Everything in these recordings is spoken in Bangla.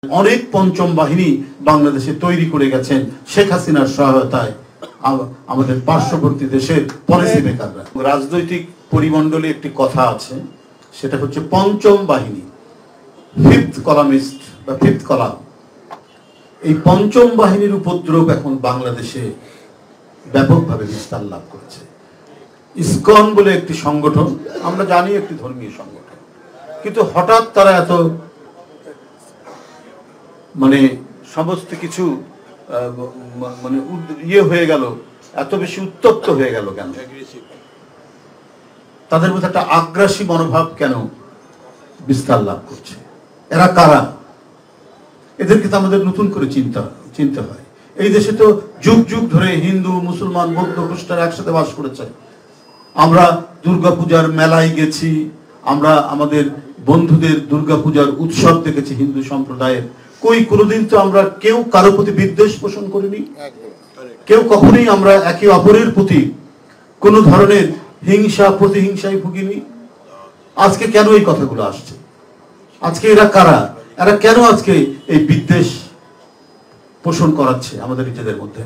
অনেক পঞ্চম বাহিনী বাংলাদেশে তৈরি করে গেছেন শেখ হাসিনার সহায়তায় আমাদের পার্শ্ববর্তী দেশের পলিসি মেকাররা। রাজনৈতিক পরিমণ্ডলে একটি কথা আছে, সেটা হচ্ছে পঞ্চম বাহিনী, ফিফথ কলামিস্ট বা ফিফথ কলাম। এই পঞ্চম বাহিনীর উপদ্রব এখন বাংলাদেশে ব্যাপকভাবে বিস্তার লাভ করেছে। ইসকন বলে একটি সংগঠন, আমরা জানি একটি ধর্মীয় সংগঠন, কিন্তু হঠাৎ তারা এত সমস্ত কিছু ইয়ে হয়ে গেল, এত বেশি উত্তপ্ত হয়ে গেল কেন? তাদের মধ্যে একটা আগ্রাসী মনোভাব কেন বিস্তার লাভ করছে? এরা কারা? এদেরকে তো আমাদের নতুন করে চিনতে হয়। এই দেশে তো যুগ যুগ ধরে হিন্দু, মুসলমান, বৌদ্ধ, খ্রিস্টান একসাথে বাস করেছে। আমরা দুর্গাপূজার মেলায় গেছি, আমরা আমাদের বন্ধুদের দুর্গাপূজার উৎসব দেখেছি হিন্দু সম্প্রদায়ের। কোনোদিন তো আমরা কেউ কারো প্রতি বিদ্বেষ পোষণ করিনি, কেউ কখনোই আমরা একে অপরের প্রতি কোন ধরনের হিংসা প্রতিহিংসায় ভুগিনি। আজকে কেন এই কথাগুলো আসছে? আজকে এরা কারা? এরা কেন আজকে এই বিদ্বেষ পোষণ করাচ্ছে আমাদের নিজেদের মধ্যে?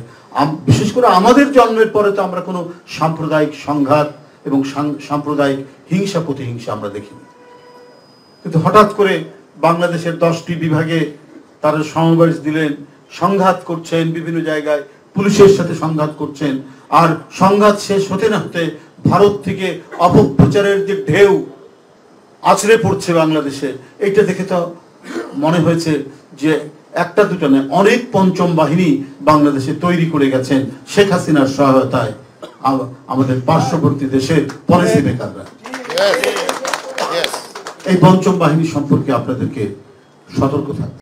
বিশেষ করে আমাদের জন্মের পরে তো আমরা কোনো সাম্প্রদায়িক সংঘাত এবং সাম্প্রদায়িক হিংসা প্রতিহিংসা আমরা দেখিনি, কিন্তু হঠাৎ করে বাংলাদেশের 10টি বিভাগে তারা সমাবেশ দিলেন, সংঘাত করছেন, বিভিন্ন জায়গায় পুলিশের সাথে সংঘাত করছেন। আর সংঘাত শেষ হতে না হতে ভারত থেকে অপপ্রচারের যে ঢেউ আছড়ে পড়ছে বাংলাদেশে, এইটা দেখে তো মনে হয়েছে যে একটা দুটো নয়, অনেক পঞ্চম বাহিনী বাংলাদেশে তৈরি করে গেছেন শেখ হাসিনার সহায়তায় আমাদের পার্শ্ববর্তী দেশের পলিসি মেকাররা। এই পঞ্চম বাহিনী সম্পর্কে আপনাদেরকে সতর্ক থাকতে